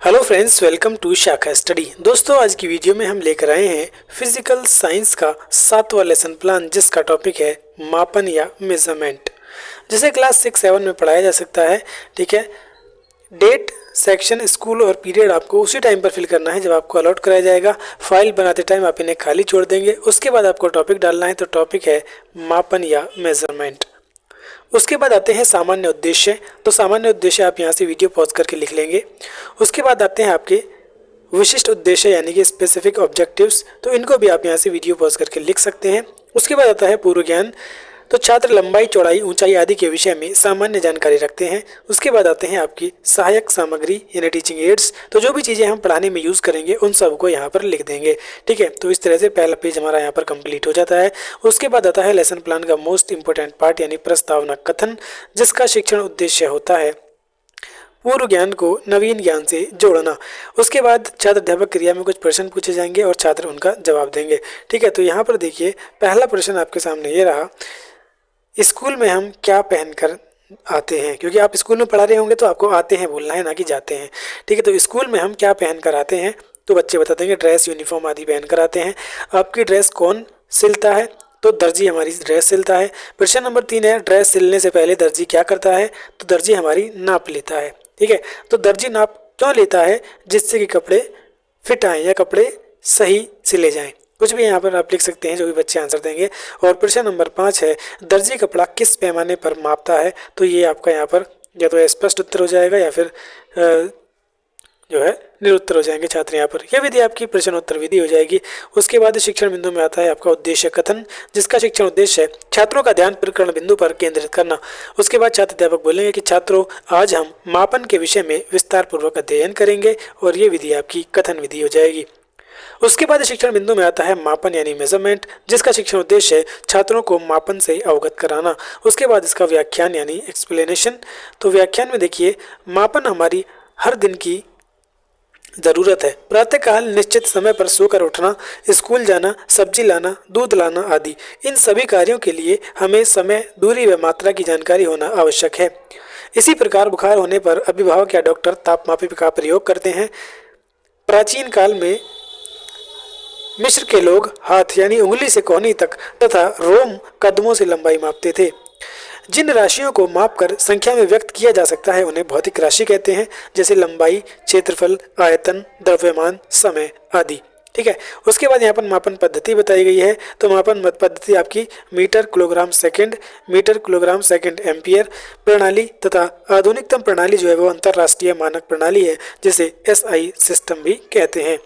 Hello friends, welcome to शाखा study. दोस्तों, आज की वीडियो में हम लेकर आए हैं फिजिकल साइंस का 7वां लेसन प्लान, जिसका टॉपिक है मापन या मेजरमेंट, जिसे क्लास 6-7 में पढ़ाया जा सकता है। ठीक है, डेट, सेक्शन, स्कूल और पीरियड आपको उसी टाइम पर फिल करना है जब आपको अलॉट कराया जाएगा। फाइल बनाते टाइम आप इन्हें खाली छोड़ देंगे। उसके बाद आपको टॉपिक डालना है, तो टॉपिक है मापन या मेजरमेंट। उसके बाद आते हैं सामान्य उद्देश्य। तो सामान्य उद्देश्य आप यहाँ से वीडियो पॉज करके लिख लेंगे। उसके बाद आते हैं आपके विशिष्ट उद्देश्य यानी कि स्पेसिफिक ऑब्जेक्टिव्स, तो इनको भी आप यहाँ से वीडियो पॉज करके लिख सकते हैं। उसके बाद आता है पूर्व ज्ञान। तो छात्र लंबाई, चौड़ाई, ऊंचाई आदि के विषय में सामान्य जानकारी रखते हैं। उसके बाद आते हैं आपकी सहायक सामग्री यानी टीचिंग एड्स। तो जो भी चीज़ें हम पढ़ाने में यूज़ करेंगे उन सबको यहाँ पर लिख देंगे। ठीक है, तो इस तरह से पहला पेज हमारा यहाँ पर कंप्लीट हो जाता है। उसके बाद आता है लेसन प्लान का मोस्ट इंपॉर्टेंट पार्ट यानी प्रस्तावना कथन, जिसका शिक्षण उद्देश्य होता है पूर्व ज्ञान को नवीन ज्ञान से जोड़ना। उसके बाद छात्र अध्यापक क्रिया में कुछ प्रश्न पूछे जाएंगे और छात्र उनका जवाब देंगे। ठीक है, तो यहाँ पर देखिए पहला प्रश्न आपके सामने ये रहा, स्कूल में हम क्या पहनकर आते हैं। क्योंकि आप स्कूल में पढ़ा रहे होंगे तो आपको आते हैं बोलना है, ना कि जाते हैं। ठीक है, तो स्कूल में हम क्या पहनकर आते हैं, तो बच्चे बता देंगे ड्रेस, यूनिफॉर्म आदि पहनकर आते हैं। आपकी ड्रेस कौन सिलता है, तो दर्जी हमारी ड्रेस सिलता है। प्रश्न नंबर 3 है, ड्रेस सिलने से पहले दर्जी क्या करता है, तो दर्जी हमारी नाप लेता है। ठीक है, तो दर्जी नाप क्यों लेता है, जिससे कि कपड़े फिट आए या कपड़े सही सिले जाएं। कुछ भी यहाँ पर आप लिख सकते हैं, जो भी बच्चे आंसर देंगे। और प्रश्न नंबर 5 है, दर्जी कपड़ा किस पैमाने पर मापता है, तो ये आपका यहाँ पर या तो स्पष्ट उत्तर हो जाएगा या फिर जो है निरुत्तर हो जाएंगे छात्र। यहाँ पर यह विधि आपकी प्रश्नोत्तर विधि हो जाएगी। उसके बाद शिक्षण बिंदु में आता है आपका उद्देश्य कथन, जिसका शिक्षण उद्देश्य है छात्रों का ध्यान प्रकरण बिंदु पर केंद्रित करना। उसके बाद छात्र अध्यापक बोलेंगे कि छात्रों, आज हम मापन के विषय में विस्तार पूर्वक अध्ययन करेंगे, और ये विधि आपकी कथन विधि हो जाएगी। उसके बाद शिक्षण बिंदु में आता है मापन यानी मेजरमेंट, जिसका शिक्षण उद्देश्य है छात्रों को मापन से अवगत कराना। उसके बाद इसका व्याख्यान यानी एक्सप्लेनेशन। तो व्याख्यान में देखिए, मापन हमारी हर दिन की ज़रूरत है। प्रातःकाल निश्चित समय पर सोकर उठना, स्कूल जाना, सब्जी लाना, दूध लाना आदि, इन सभी कार्यों के लिए हमें समय, दूरी व मात्रा की जानकारी होना आवश्यक है। इसी प्रकार बुखार होने पर अभिभावक या डॉक्टर तापमापी का प्रयोग करते हैं। प्राचीन काल में मिस्र के लोग हाथ यानी उंगली से कोहनी तक तथा रोम कदमों से लंबाई मापते थे। जिन राशियों को मापकर संख्या में व्यक्त किया जा सकता है उन्हें भौतिक राशि कहते हैं, जैसे लंबाई, क्षेत्रफल, आयतन, द्रव्यमान, समय आदि। ठीक है, उसके बाद यहाँ पर मापन पद्धति बताई गई है। तो मापन पद्धति आपकी metre, kilogram, second, metre, kilogram, second, ampere प्रणाली तथा आधुनिकतम प्रणाली जो है वो अंतरराष्ट्रीय मानक प्रणाली है, जिसे SI सिस्टम भी कहते हैं।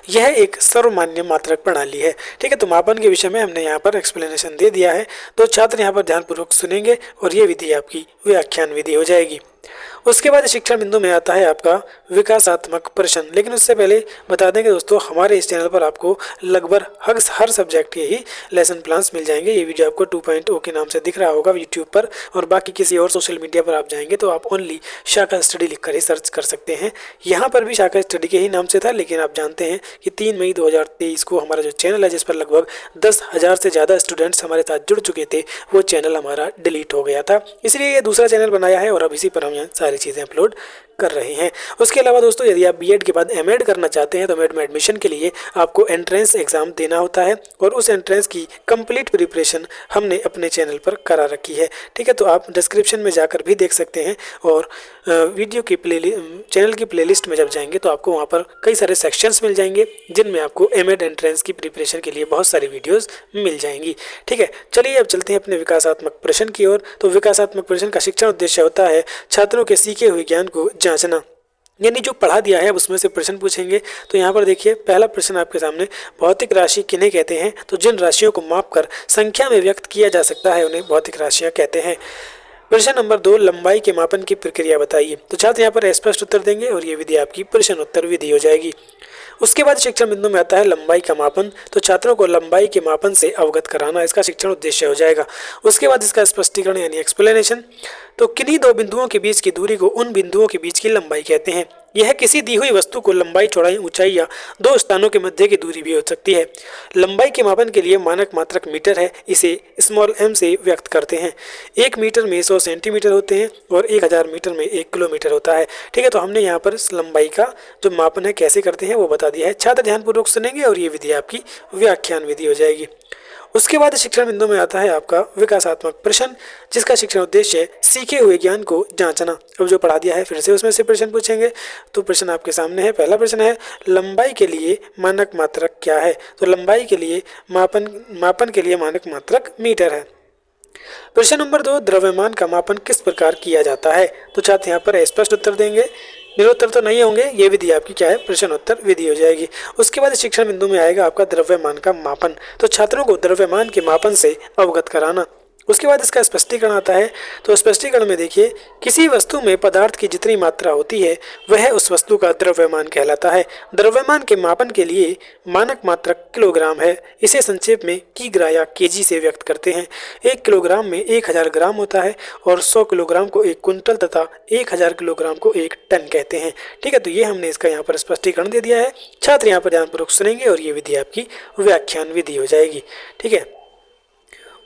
यह एक सर्वमान्य मात्रक प्रणाली है। ठीक है, तो मापन के विषय में हमने यहाँ पर एक्सप्लेनेशन दे दिया है, तो छात्र यहाँ पर ध्यानपूर्वक सुनेंगे और ये विधि आपकी व्याख्यान विधि हो जाएगी। उसके बाद शिक्षण बिंदु में आता है आपका विकासात्मक प्रश्न। लेकिन उससे पहले बता दें कि दोस्तों, हमारे इस चैनल पर आपको लगभग हर सब्जेक्ट के ही लेसन प्लान्स मिल जाएंगे। ये वीडियो आपको 2.0 के नाम से दिख रहा होगा यूट्यूब पर, और बाकी किसी और सोशल मीडिया पर आप जाएंगे तो आप ओनली शाखा स्टडी लिखकर ही सर्च कर सकते हैं। यहाँ पर भी शाखा स्टडी के ही नाम से था, लेकिन आप जानते हैं कि 3 मई 2023 को हमारा जो चैनल है, जिस पर लगभग 10,000 से ज़्यादा स्टूडेंट्स हमारे साथ जुड़ चुके थे, वो चैनल हमारा डिलीट हो गया था। इसलिए ये दूसरा चैनल बनाया है और अब इसी पर हम यहाँ सारी चीज़ें अपलोड कर रहे हैं। उसके अलावा दोस्तों, यदि आप बीएड के बाद एमएड करना चाहते हैं तो एमएड में एडमिशन के लिए आपको एंट्रेंस एग्जाम देना होता है, और उस एंट्रेंस की कंप्लीट प्रिपरेशन हमने अपने चैनल पर करा रखी है। ठीक है, तो आप डिस्क्रिप्शन में जाकर भी देख सकते हैं, और वीडियो की चैनल की प्लेलिस्ट में जब जाएंगे तो आपको वहाँ पर कई सारे सेक्शंस मिल जाएंगे, जिनमें आपको एमएड एंट्रेंस की प्रिपरेशन के लिए बहुत सारी वीडियोज़ मिल जाएंगी। ठीक है, चलिए अब चलते हैं अपने विकासात्मक प्रश्न की ओर। तो विकासात्मक प्रश्न का शिक्षण उद्देश्य होता है छात्रों के सीखे हुए ज्ञान को जांचना, यानी जो पढ़ा दिया है उसमें से प्रश्न पूछेंगे। तो यहाँ पर देखिए पहला प्रश्न आपके सामने, भौतिक राशि किन्हें कहते हैं, तो जिन राशियों को मापकर संख्या में व्यक्त किया जा सकता है उन्हें भौतिक राशियाँ कहते हैं। प्रश्न नंबर 2, लंबाई के मापन की प्रक्रिया बताइए। तो छात्र यहाँ पर स्पष्ट उत्तर देंगे और ये विधि आपकी प्रश्नोत्तर विधि हो जाएगी। उसके बाद शिक्षण बिंदु में आता है लंबाई का मापन। तो छात्रों को लंबाई के मापन से अवगत कराना इसका शिक्षण उद्देश्य हो जाएगा। उसके बाद इसका स्पष्टीकरण यानी एक्सप्लेनेशन। तो किन्हीं दो बिंदुओं के बीच की दूरी को उन बिंदुओं के बीच की लंबाई कहते हैं। यह किसी दी हुई वस्तु को लंबाई, चौड़ाई, ऊंचाई या दो स्थानों के मध्य की दूरी भी हो सकती है। लंबाई के मापन के लिए मानक मात्रक मीटर है, इसे स्मॉल m से व्यक्त करते हैं। 1 मीटर में 100 सेंटीमीटर होते हैं और 1000 मीटर में 1 किलोमीटर होता है। ठीक है, तो हमने यहाँ पर इस लंबाई का जो मापन है कैसे करते हैं वो बता दिया है। छात्र ध्यानपूर्वक सुनेंगे और ये विधि आपकी व्याख्यान विधि हो जाएगी। उसके बाद शिक्षण बिंदु में आता है आपका विकासात्मक प्रश्न, जिसका शिक्षण उद्देश्य है सीखे हुए ज्ञान को जांचना। अब जो पढ़ा दिया है फिर से उसमें से प्रश्न पूछेंगे। तो प्रश्न आपके सामने है। पहला प्रश्न है, लंबाई के लिए मानक मात्रक क्या है? तो लंबाई के लिए मापन के लिए मानक मात्रक मीटर है। प्रश्न नंबर 2, द्रव्यमान का मापन किस प्रकार किया जाता है? तो छात्र यहाँ पर स्पष्ट उत्तर देंगे, निरुत्तर तो नहीं होंगे। ये विधि आपकी क्या है? प्रश्नोत्तर विधि हो जाएगी। उसके बाद शिक्षण बिंदु में आएगा आपका द्रव्यमान का मापन। तो छात्रों को द्रव्यमान के मापन से अवगत कराना। उसके बाद इसका स्पष्टीकरण आता है। तो स्पष्टीकरण में देखिए, किसी वस्तु में पदार्थ की जितनी मात्रा होती है वह उस वस्तु का द्रव्यमान कहलाता है। द्रव्यमान के मापन के लिए मानक मात्रक किलोग्राम है। इसे संक्षेप में किग्रा या केजी से व्यक्त करते हैं। 1 किलोग्राम में 1000 ग्राम होता है और 100 किलोग्राम को 1 कुंटल तथा 1000 किलोग्राम को 1 टन कहते हैं। ठीक है, तो ये हमने इसका यहाँ पर स्पष्टीकरण दे दिया है। छात्र यहाँ पर ध्यानपूर्वक सुनेंगे और ये विधि आपकी व्याख्यान विधि हो जाएगी। ठीक है,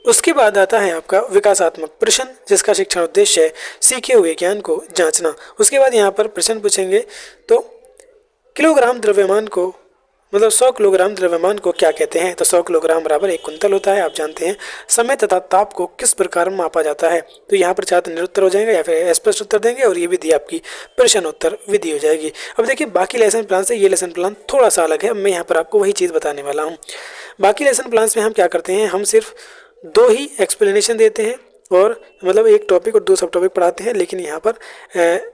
उसके बाद आता है आपका विकासात्मक प्रश्न, जिसका शिक्षण उद्देश्य है सीखे हुए ज्ञान को जांचना। उसके बाद यहाँ पर प्रश्न पूछेंगे। तो किलोग्राम द्रव्यमान को, मतलब 100 किलोग्राम द्रव्यमान को क्या कहते हैं? तो 100 किलोग्राम बराबर 1 कुंतल होता है, आप जानते हैं। समय तथा ताप को किस प्रकार मापा जाता है? तो यहाँ पर छात्र निरुत्तर हो जाएंगे या फिर स्पष्ट उत्तर देंगे और ये विधि आपकी प्रश्नोत्तर विधि हो जाएगी। अब देखिए, बाकी लेसन प्लान से ये लेसन प्लान थोड़ा सा अलग है। मैं यहाँ पर आपको वही चीज़ बताने वाला हूँ। बाकी लेसन प्लान में हम क्या करते हैं, हम सिर्फ 2 ही एक्सप्लेनेशन देते हैं और मतलब एक टॉपिक और 2 सब टॉपिक पढ़ाते हैं। लेकिन यहाँ पर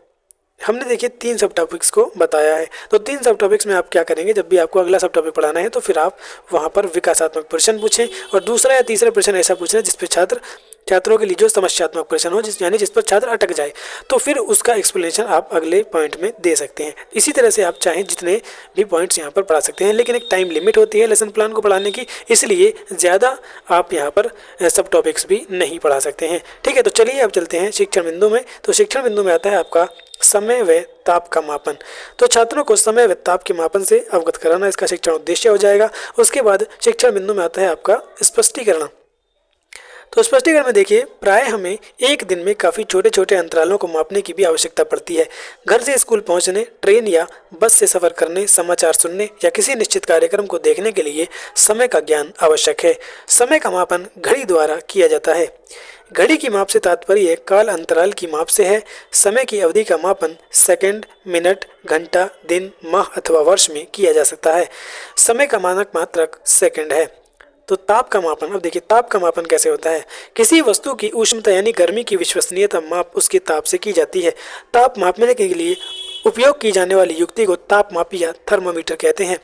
हमने देखिए 3 सब टॉपिक्स को बताया है। तो 3 सब टॉपिक्स में आप क्या करेंगे, जब भी आपको अगला सब टॉपिक पढ़ाना है तो फिर आप वहाँ पर विकासात्मक प्रश्न पूछें और दूसरा या तीसरा प्रश्न ऐसा पूछें जिस पे छात्रों के लिए जो समस्यात्मक प्रश्न हो, यानी जिस पर छात्र अटक जाए, तो फिर उसका एक्सप्लेनेशन आप अगले पॉइंट में दे सकते हैं। इसी तरह से आप चाहें जितने भी पॉइंट्स यहाँ पर पढ़ा सकते हैं, लेकिन एक टाइम लिमिट होती है लेसन प्लान को पढ़ाने की, इसलिए ज़्यादा आप यहाँ पर सब टॉपिक्स भी नहीं पढ़ा सकते हैं। ठीक है, तो चलिए अब चलते हैं शिक्षण बिंदु में। तो शिक्षण बिंदु में आता है आपका समय व ताप का मापन। तो छात्रों को समय व ताप के मापन से अवगत कराना इसका शिक्षण उद्देश्य हो जाएगा। उसके बाद शिक्षण बिंदु में आता है आपका स्पष्टीकरण। तो स्पष्टीकरण में देखिए, प्राय हमें एक दिन में काफ़ी छोटे छोटे अंतरालों को मापने की भी आवश्यकता पड़ती है। घर से स्कूल पहुंचने, ट्रेन या बस से सफ़र करने, समाचार सुनने या किसी निश्चित कार्यक्रम को देखने के लिए समय का ज्ञान आवश्यक है। समय का मापन घड़ी द्वारा किया जाता है। घड़ी की माप से तात्पर्य काल अंतराल की माप से है। समय की अवधि का मापन सेकंड, मिनट, घंटा, दिन, माह अथवा वर्ष में किया जा सकता है। समय का मानक मात्रक सेकंड है। तो ताप का मापन, अब देखिए ताप का मापन कैसे होता है। किसी वस्तु की उष्णता यानी गर्मी की विश्वसनीयता माप उसके ताप से की जाती है। ताप मापने के लिए उपयोग की जाने वाली युक्ति को तापमापी या थर्मोमीटर कहते हैं।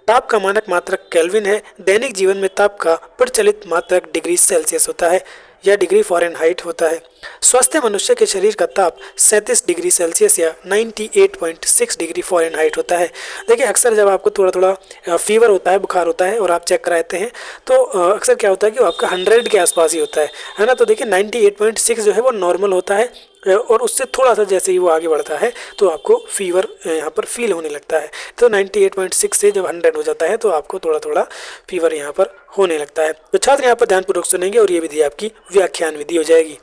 ताप का मानक मात्रक केल्विन है। दैनिक जीवन में ताप का प्रचलित मात्रक डिग्री सेल्सियस होता है या डिग्री फ़ारेनहाइट होता है। स्वस्थ मनुष्य के शरीर का ताप 37 डिग्री सेल्सियस या 98.6 डिग्री फ़ारेनहाइट होता है। देखिए, अक्सर जब आपको थोड़ा थोड़ा फीवर होता है, बुखार होता है और आप चेक कराते हैं तो अक्सर क्या होता है कि वो आपका 100 के आसपास ही होता है ना। तो देखिए 98.6 जो है वो नॉर्मल होता है और उससे थोड़ा सा जैसे ही वो आगे बढ़ता है तो आपको फीवर यहाँ पर फील होने लगता है। तो 98.6 से जब 100 हो जाता है तो आपको थोड़ा थोड़ा फीवर यहाँ पर होने लगता है। तो छात्र यहाँ पर ध्यानपूर्वक सुनेंगे और ये विधि आपकी व्याख्यान विधि हो जाएगी।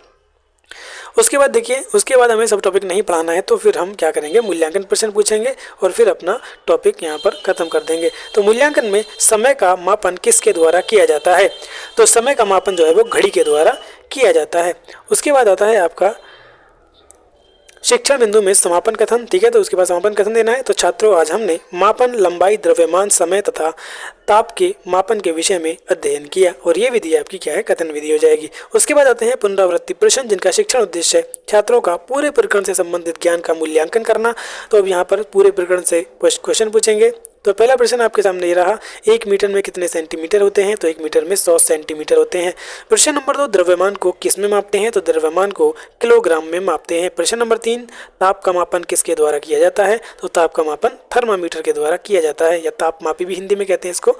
उसके बाद देखिए, उसके बाद हमें सब टॉपिक नहीं पढ़ाना है तो फिर हम क्या करेंगे, मूल्यांकन प्रश्न पूछेंगे और फिर अपना टॉपिक यहाँ पर खत्म कर देंगे। तो मूल्यांकन में समय का मापन किसके द्वारा किया जाता है? तो समय का मापन जो है वो घड़ी के द्वारा किया जाता है। उसके बाद आता है आपका शिक्षण बिंदु में समापन कथन। ठीक है, तो उसके बाद समापन कथन देना है। तो छात्रों, आज हमने मापन, लंबाई, द्रव्यमान, समय तथा ताप के मापन के विषय में अध्ययन किया और ये विधि आपकी क्या है, कथन विधि हो जाएगी। उसके बाद आते हैं पुनरावृत्ति प्रश्न, जिनका शिक्षण उद्देश्य है छात्रों का पूरे प्रकरण से संबंधित ज्ञान का मूल्यांकन करना। तो अब यहाँ पर पूरे प्रकरण से क्वेश्चन पूछेंगे। तो पहला प्रश्न आपके सामने ये रहा, 1 मीटर में कितने सेंटीमीटर होते हैं? तो 1 मीटर में 100 सेंटीमीटर होते हैं। प्रश्न नंबर 2, द्रव्यमान को किस में मापते हैं? तो द्रव्यमान को किलोग्राम में मापते हैं। प्रश्न नंबर 3, ताप का मापन किसके द्वारा किया जाता है? तो ताप का मापन थर्मामीटर के द्वारा किया जाता है या तापमापी भी हिंदी में कहते हैं इसको।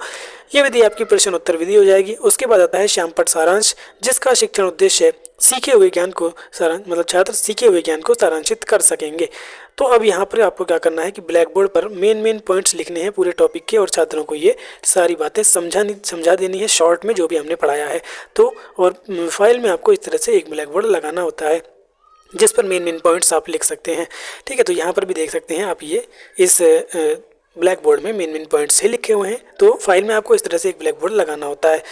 यह विधि आपकी प्रश्न उत्तर विधि हो जाएगी। उसके बाद आता है श्यामपट्ट सारांश, जिसका शिक्षण उद्देश्य सीखे हुए ज्ञान को मतलब छात्र सीखे हुए ज्ञान को सारांशित कर सकेंगे। तो अब यहाँ पर आपको क्या करना है कि ब्लैक बोर्ड पर मेन पॉइंट्स लिखने हैं पूरे टॉपिक के, और छात्रों को ये सारी बातें समझा देनी है शॉर्ट में जो भी हमने पढ़ाया है। तो और फाइल में आपको इस तरह से एक ब्लैक बोर्ड लगाना होता है जिस पर मेन पॉइंट्स आप लिख सकते हैं। ठीक है, तो यहाँ पर भी देख सकते हैं आप ये इस ब्लैक बोर्ड में मेन पॉइंट्स ही लिखे हुए हैं। तो फाइल में आपको इस तरह से एक ब्लैक बोर्ड लगाना होता है।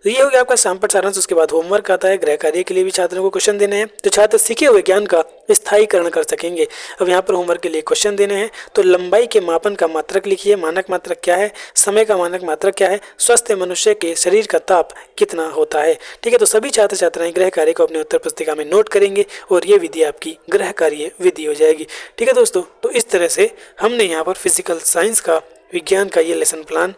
तो ये हो गया आपका शामपट सारांश। उसके बाद होमवर्क आता है, गृह कार्य के लिए भी छात्रों को क्वेश्चन देने हैं तो छात्र सीखे हुए ज्ञान का स्थायीकरण कर सकेंगे। अब यहाँ पर होमवर्क के लिए क्वेश्चन देने हैं तो लंबाई के मापन का मात्रक लिखिए। मानक मात्रक क्या है, समय का मानक मात्रक क्या है, स्वस्थ मनुष्य के शरीर का ताप कितना होता है। ठीक है, तो सभी छात्र छात्राएं गृह कार्य को अपने उत्तर पुस्तिका में नोट करेंगे और ये विधि आपकी गृह कार्य विधि हो जाएगी। ठीक है दोस्तों, तो इस तरह से हमने यहाँ पर फिजिकल साइंस का, विज्ञान का ये लेसन प्लान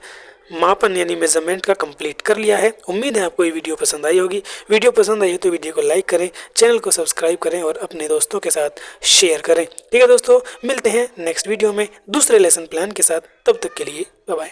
मापन यानी मेजरमेंट का कंप्लीट कर लिया है। उम्मीद है आपको ये वीडियो पसंद आई होगी। वीडियो पसंद आई हो तो वीडियो को लाइक करें, चैनल को सब्सक्राइब करें और अपने दोस्तों के साथ शेयर करें। ठीक है दोस्तों, मिलते हैं नेक्स्ट वीडियो में दूसरे लेसन प्लान के साथ। तब तक के लिए बाय बाय।